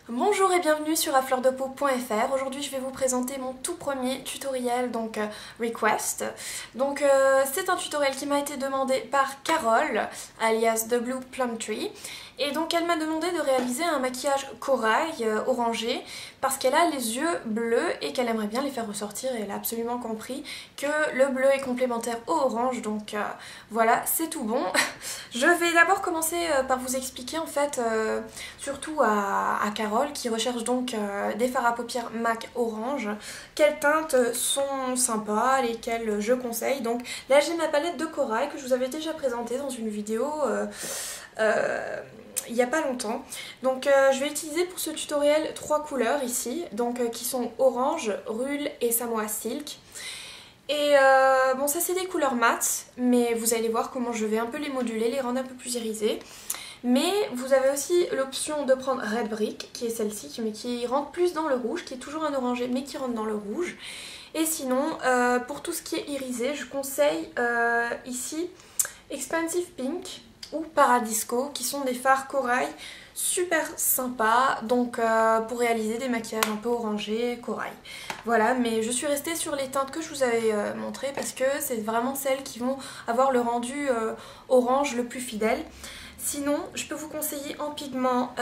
Bonjour et bienvenue sur afleurdepeau.fr. Aujourd'hui je vais vous présenter mon tout premier tutoriel, donc Request. Donc c'est un tutoriel qui m'a été demandé par Carole, alias The Blue Plum Tree. Et donc elle m'a demandé de réaliser un maquillage corail orangé parce qu'elle a les yeux bleus et qu'elle aimerait bien les faire ressortir, et elle a absolument compris que le bleu est complémentaire au orange, donc voilà, c'est tout bon. Je vais d'abord commencer par vous expliquer en fait, surtout à Carole qui recherche donc des fards à paupières MAC orange, quelles teintes sont sympas, lesquelles je conseille. Donc là j'ai ma palette de corail que je vous avais déjà présentée dans une vidéo il n'y a pas longtemps. Donc je vais utiliser pour ce tutoriel trois couleurs ici, donc qui sont orange, rulle et samoa silk. Et bon, ça c'est des couleurs mat, mais vous allez voir comment je vais un peu les moduler, les rendre un peu plus irisées. Mais vous avez aussi l'option de prendre Red Brick, qui est celle-ci, mais qui rentre plus dans le rouge, qui est toujours un orangé, mais qui rentre dans le rouge. Et sinon, pour tout ce qui est irisé, je conseille ici Expensive Pink ou Paradisco, qui sont des fards corail super sympas, donc pour réaliser des maquillages un peu orangés, corail. Voilà, mais je suis restée sur les teintes que je vous avais montrées parce que c'est vraiment celles qui vont avoir le rendu orange le plus fidèle. Sinon, je peux vous conseiller en pigment,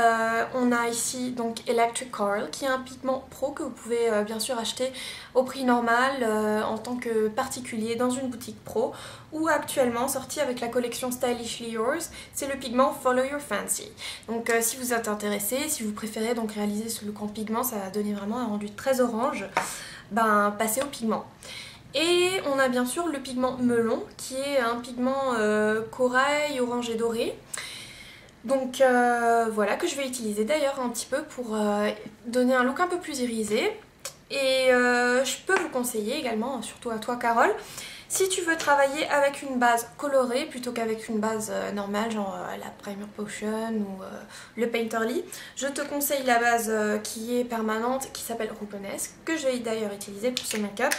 on a ici donc Electric Coral, qui est un pigment pro que vous pouvez bien sûr acheter au prix normal en tant que particulier dans une boutique pro, ou actuellement sorti avec la collection Stylishly Yours, c'est le pigment Follow Your Fancy. Donc si vous êtes intéressé, si vous préférez donc réaliser ce look en pigment, ça va donner vraiment un rendu très orange, ben passez au pigment. Et on a bien sûr le pigment melon, qui est un pigment corail, orange et doré. Donc voilà, que je vais utiliser d'ailleurs un petit peu pour donner un look un peu plus irisé. Et je peux vous conseiller également, surtout à toi Carole, si tu veux travailler avec une base colorée plutôt qu'avec une base normale, genre la Primer Potion ou le Painterly, je te conseille la base qui est permanente, qui s'appelle Rubenesque, que je vais d'ailleurs utiliser pour ce make-up.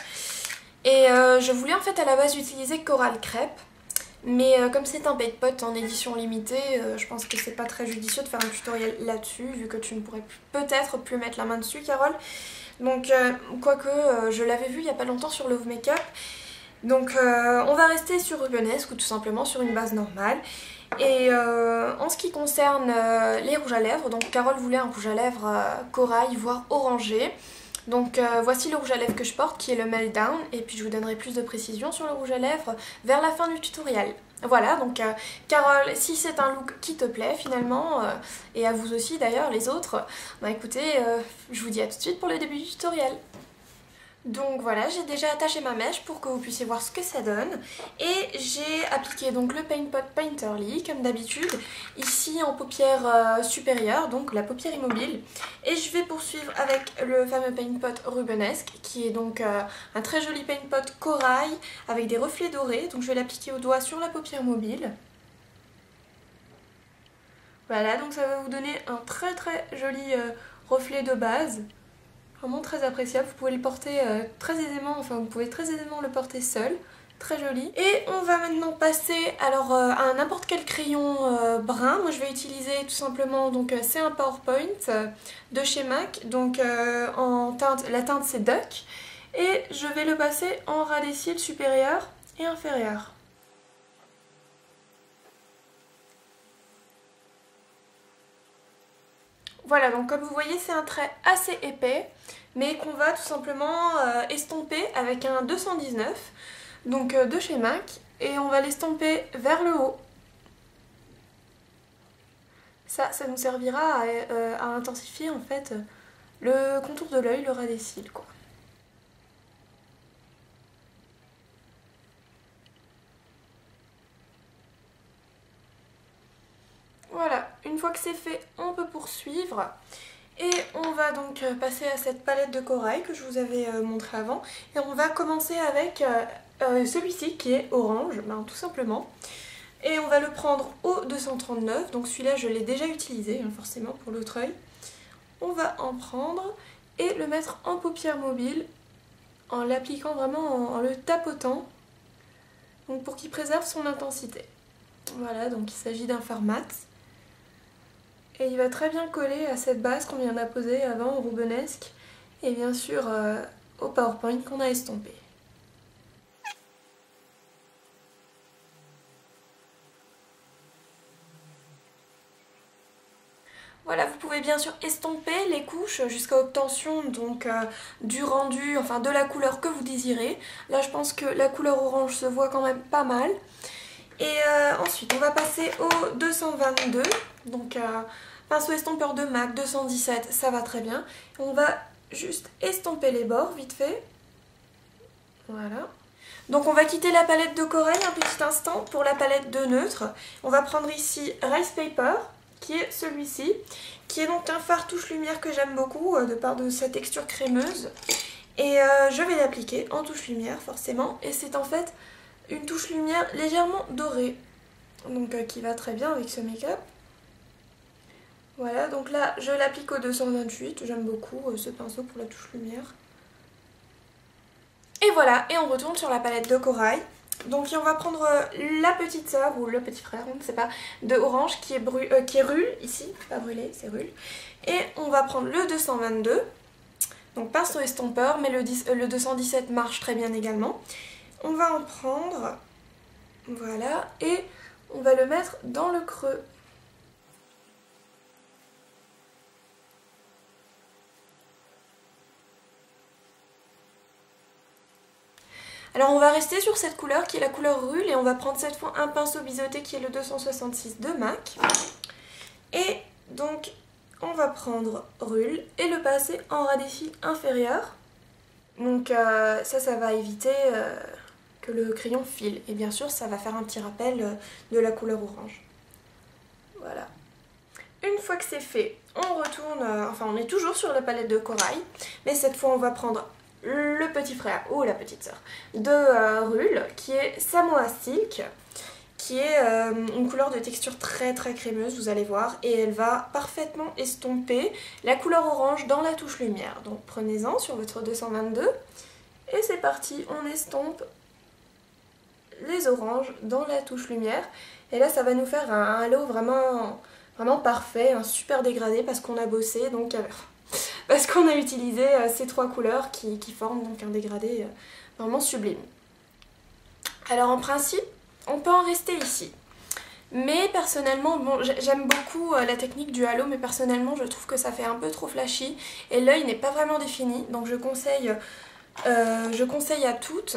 Et je voulais en fait à la base utiliser Coral Crêpe, mais comme c'est un paint pot en édition limitée, je pense que c'est pas très judicieux de faire un tutoriel là-dessus, vu que tu ne pourrais peut-être plus mettre la main dessus, Carole. Donc quoique je l'avais vu il y a pas longtemps sur Love Makeup. Donc on va rester sur Rubenesque ou tout simplement sur une base normale. Et en ce qui concerne les rouges à lèvres, donc Carole voulait un rouge à lèvres corail voire orangé. Donc voici le rouge à lèvres que je porte, qui est le Meltdown, et puis je vous donnerai plus de précisions sur le rouge à lèvres vers la fin du tutoriel. Voilà, donc Carole, si c'est un look qui te plaît finalement, et à vous aussi d'ailleurs les autres, bah écoutez, je vous dis à tout de suite pour le début du tutoriel. Donc voilà, j'ai déjà attaché ma mèche pour que vous puissiez voir ce que ça donne, et j'ai appliqué donc le Paint Pot Painterly comme d'habitude ici en paupière supérieure, donc la paupière immobile, et je vais poursuivre avec le fameux Paint Pot Rubenesque qui est donc un très joli Paint Pot corail avec des reflets dorés. Donc je vais l'appliquer au doigt sur la paupière mobile. Voilà, donc ça va vous donner un très joli reflet de base. Vraiment très appréciable, vous pouvez le porter très aisément, enfin vous pouvez très aisément le porter seul, très joli. Et on va maintenant passer alors à n'importe quel crayon brun. Moi je vais utiliser tout simplement, donc c'est un PowerPoint de chez MAC, donc en teinte, la teinte c'est Duck, et je vais le passer en ras des cils supérieur et inférieur. Voilà, donc comme vous voyez c'est un trait assez épais, mais qu'on va tout simplement estomper avec un 219, donc de chez MAC, et on va l'estomper vers le haut. Ça nous servira à intensifier en fait le contour de l'œil, le ras des cils, quoi. Voilà, une fois que c'est fait, on peut poursuivre. Et on va donc passer à cette palette de corail que je vous avais montré avant. Et on va commencer avec celui-ci qui est orange, ben, tout simplement. Et on va le prendre au 239, donc celui-là je l'ai déjà utilisé, hein, forcément pour l'autre œil. On va en prendre et le mettre en paupière mobile, en l'appliquant vraiment, en le tapotant, donc pour qu'il préserve son intensité. Voilà, donc il s'agit d'un fard mat. Et il va très bien coller à cette base qu'on vient d'apposer avant au roubenesque et bien sûr au PowerPoint qu'on a estompé. Voilà, vous pouvez bien sûr estomper les couches jusqu'à obtention donc du rendu, enfin de la couleur que vous désirez. Là je pense que la couleur orange se voit quand même pas mal. Et ensuite on va passer au 222, donc pinceau estompeur de MAC 217, ça va très bien. On va juste estomper les bords vite fait. Voilà. Donc on va quitter la palette de corail un petit instant pour la palette de neutre. On va prendre ici Rice Paper, qui est celui-ci, qui est donc un fard touche lumière que j'aime beaucoup de par de sa texture crémeuse. Et je vais l'appliquer en touche lumière forcément, et c'est en fait une touche lumière légèrement dorée, donc qui va très bien avec ce make-up. Voilà, donc là je l'applique au 228, j'aime beaucoup ce pinceau pour la touche lumière. Et voilà, et on retourne sur la palette de corail. Donc on va prendre la petite sœur, ou le petit frère, on ne sait pas, de orange qui est Rule, ici, pas brûlé, c'est Rule. Et on va prendre le 222, donc pinceau estompeur, mais le 217 marche très bien également. On va en prendre, voilà, et on va le mettre dans le creux. Alors on va rester sur cette couleur qui est la couleur Rule et on va prendre cette fois un pinceau biseauté qui est le 266 de MAC. Et donc on va prendre Rule et le passer en ras des cils inférieur. Donc ça va éviter que le crayon file. Et bien sûr ça va faire un petit rappel de la couleur orange. Voilà. Une fois que c'est fait, on retourne, enfin on est toujours sur la palette de corail, mais cette fois on va prendre le petit frère ou la petite sœur de Rule qui est Samoa Silk, qui est une couleur de texture très crémeuse, vous allez voir, et elle va parfaitement estomper la couleur orange dans la touche lumière. Donc prenez-en sur votre 222 et c'est parti, on estompe les oranges dans la touche lumière et là ça va nous faire un halo vraiment parfait, un super dégradé parce qu'on a bossé donc parce qu'on a utilisé ces trois couleurs qui forment donc un dégradé vraiment sublime. Alors en principe, on peut en rester ici. Mais personnellement, bon, j'aime beaucoup la technique du halo, mais personnellement je trouve que ça fait un peu trop flashy et l'œil n'est pas vraiment défini. Donc je conseille à toutes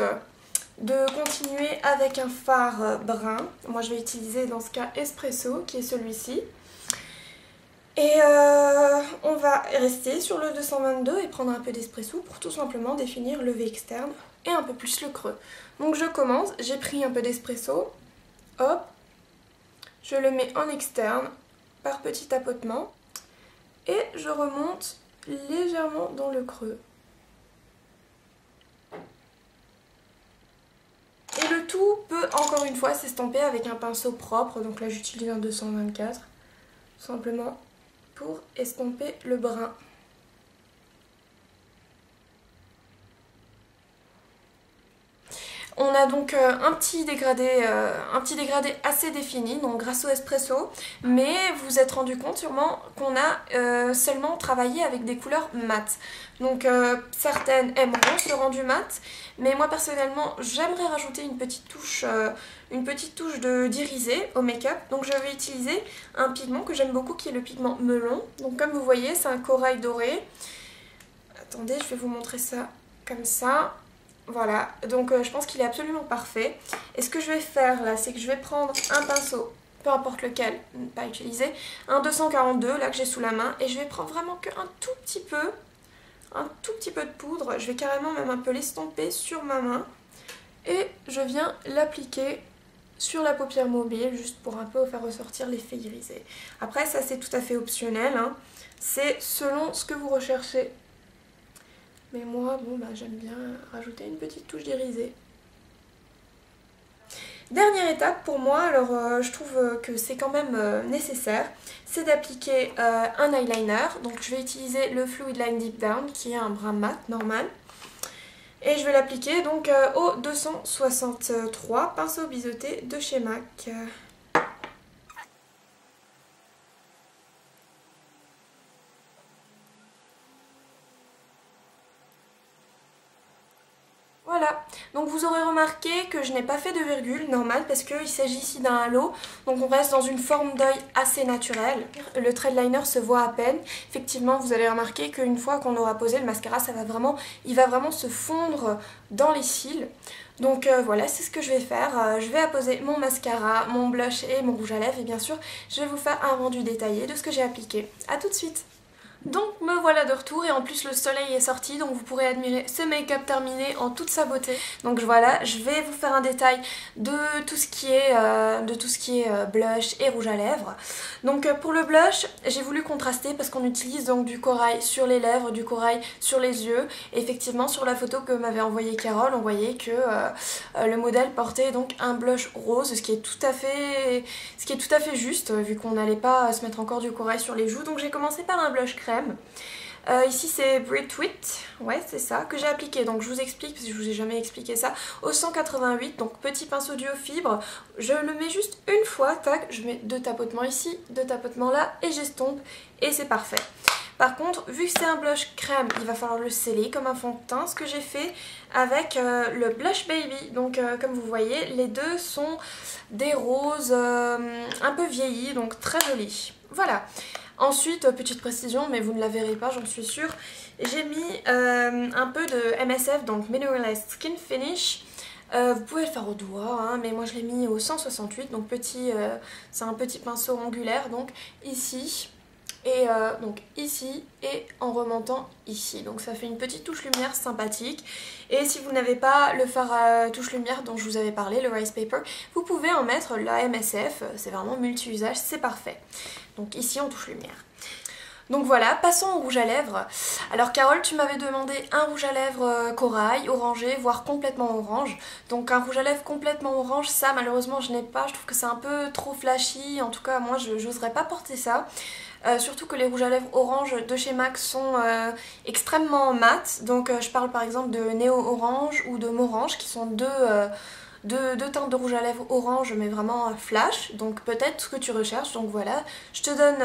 de continuer avec un fard brun. Moi je vais utiliser dans ce cas Espresso qui est celui-ci. Et on va rester sur le 222 et prendre un peu d'espresso pour tout simplement définir le V externe et un peu plus le creux. Donc je commence, j'ai pris un peu d'espresso, hop, je le mets en externe par petit tapotement et je remonte légèrement dans le creux. Et le tout peut encore une fois s'estomper avec un pinceau propre, donc là j'utilise un 224, tout simplement pour estomper le brun. On a donc un petit dégradé assez défini, donc grâce au espresso, mais vous vous êtes rendu compte sûrement qu'on a seulement travaillé avec des couleurs mates. Donc certaines aimeront ce rendu mat, mais moi personnellement j'aimerais rajouter une petite touche d'irisé au make-up. Donc je vais utiliser un pigment que j'aime beaucoup qui est le pigment melon. Donc comme vous voyez c'est un corail doré. Attendez, je vais vous montrer ça comme ça. Voilà, donc je pense qu'il est absolument parfait. Et ce que je vais faire là, c'est que je vais prendre un pinceau, peu importe lequel, pas utiliser, un 242 là que j'ai sous la main, et je vais prendre vraiment qu'un tout petit peu de poudre. Je vais carrément même un peu l'estomper sur ma main et je viens l'appliquer sur la paupière mobile juste pour un peu faire ressortir l'effet irisé. Après ça c'est tout à fait optionnel, hein. C'est selon ce que vous recherchez. Mais moi, bon, bah, j'aime bien rajouter une petite touche d'irisé. Dernière étape pour moi, alors je trouve que c'est quand même nécessaire, c'est d'appliquer un eyeliner. Donc je vais utiliser le Fluid Line Deep Down qui est un brun mat normal. Et je vais l'appliquer donc au 263 pinceau biseauté de chez MAC. Donc vous aurez remarqué que je n'ai pas fait de virgule, normal, parce qu'il s'agit ici d'un halo. Donc on reste dans une forme d'œil assez naturelle. Le trait de liner se voit à peine. Effectivement, vous allez remarquer qu'une fois qu'on aura posé le mascara, il va vraiment se fondre dans les cils. Donc voilà, c'est ce que je vais faire. Je vais apposer mon mascara, mon blush et mon rouge à lèvres. Et bien sûr, je vais vous faire un rendu détaillé de ce que j'ai appliqué. A tout de suite! Donc me voilà de retour et en plus le soleil est sorti, donc vous pourrez admirer ce make-up terminé en toute sa beauté. Donc voilà, je vais vous faire un détail de tout ce qui est, blush et rouge à lèvres. Donc pour le blush, j'ai voulu contraster parce qu'on utilise donc du corail sur les lèvres, du corail sur les yeux. Et effectivement sur la photo que m'avait envoyée Carole, on voyait que le modèle portait donc un blush rose, ce qui est tout à fait juste vu qu'on n'allait pas se mettre encore du corail sur les joues. Donc j'ai commencé par un blush crème. Ici c'est Britwit, ouais c'est ça, que j'ai appliqué, donc je vous explique parce que je vous ai jamais expliqué ça, au 188, donc petit pinceau duo fibre, je le mets juste une fois, tac, je mets 2 tapotements ici, 2 tapotements là et j'estompe et c'est parfait. Par contre, vu que c'est un blush crème, il va falloir le sceller comme un fond de teint, ce que j'ai fait avec le Blush Baby. Donc comme vous voyez, les deux sont des roses un peu vieillis, donc très jolis. Voilà. Ensuite, petite précision, mais vous ne la verrez pas, j'en suis sûre, j'ai mis un peu de MSF, donc Mineralized Skin Finish. Vous pouvez le faire au doigt, hein, mais moi je l'ai mis au 168, donc c'est un petit pinceau angulaire, donc ici. Et donc ici et en remontant ici, donc ça fait une petite touche lumière sympathique. Et si vous n'avez pas le fard à touche lumière dont je vous avais parlé, le Rice Paper, vous pouvez en mettre la MSF, c'est vraiment multi-usage, c'est parfait. Donc ici en touche lumière. Donc voilà, passons au rouge à lèvres. Alors Carole, tu m'avais demandé un rouge à lèvres corail, orangé, voire complètement orange. Donc un rouge à lèvres complètement orange, ça malheureusement je n'ai pas, je trouve que c'est un peu trop flashy, en tout cas moi je n'oserais pas porter ça. Surtout que les rouges à lèvres orange de chez MAC sont extrêmement mat. Donc je parle par exemple de Néo Orange ou de Morange qui sont deux teintes de rouge à lèvres orange mais vraiment flash. Donc peut-être ce que tu recherches. Donc voilà, je te donne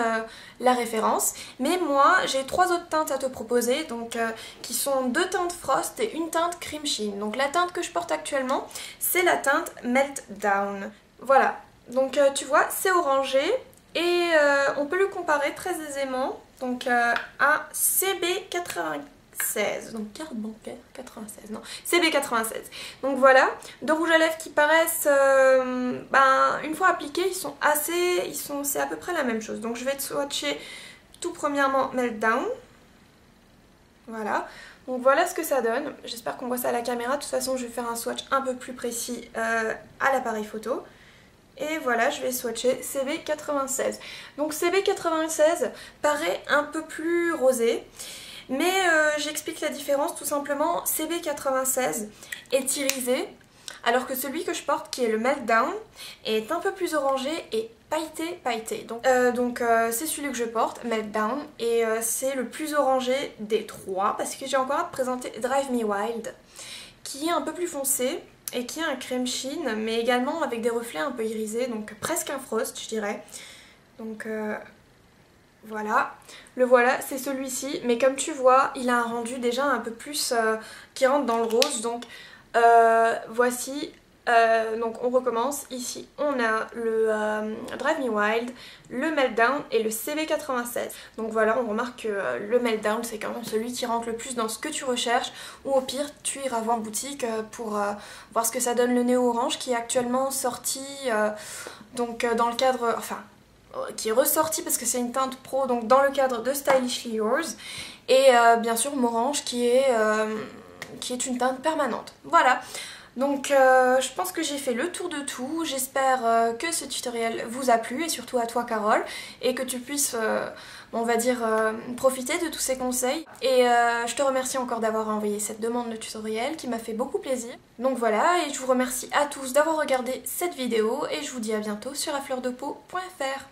la référence. Mais moi j'ai 3 autres teintes à te proposer. Donc qui sont 2 teintes Frost et une teinte Cream Sheen. Donc la teinte que je porte actuellement c'est la teinte Meltdown. Voilà, donc tu vois c'est orangé. Et on peut le comparer très aisément donc, à CB96, donc carte bancaire 96, non, CB96. Donc voilà, deux rouges à lèvres qui paraissent, une fois appliqués, c'est à peu près la même chose. Donc je vais te swatcher tout premièrement Meltdown. Voilà, donc voilà ce que ça donne. J'espère qu'on voit ça à la caméra. De toute façon, je vais faire un swatch un peu plus précis à l'appareil photo. Et voilà, je vais swatcher CB96. Donc CB96 paraît un peu plus rosé, mais j'explique la différence tout simplement. CB96 est irisé, alors que celui que je porte, qui est le Meltdown, est un peu plus orangé et pailleté. Donc c'est celui que je porte, Meltdown, et c'est le plus orangé des trois, parce que j'ai encore à te présenter Drive Me Wild, qui est un peu plus foncé, et qui a un crème sheen mais également avec des reflets un peu irisés, donc presque un frost je dirais. Donc voilà, le voilà, c'est celui-ci, mais comme tu vois il a un rendu déjà un peu plus qui rentre dans le rose. Donc voici, donc on recommence. Ici on a le Drive Me Wild, le Meltdown et le CB96. Donc voilà, on remarque que le Meltdown c'est quand même celui qui rentre le plus dans ce que tu recherches, ou au pire tu iras voir en boutique pour voir ce que ça donne le Néo Orange, qui est actuellement sorti donc dans le cadre, enfin qui est ressorti parce que c'est une teinte pro, donc dans le cadre de Stylishly Yours, et bien sûr Morange qui est une teinte permanente. Voilà. Donc je pense que j'ai fait le tour de tout. J'espère que ce tutoriel vous a plu, et surtout à toi Carole, et que tu puisses, on va dire, profiter de tous ces conseils. Et je te remercie encore d'avoir envoyé cette demande de tutoriel qui m'a fait beaucoup plaisir. Donc voilà, et je vous remercie à tous d'avoir regardé cette vidéo, et je vous dis à bientôt sur afleurdepeau.fr.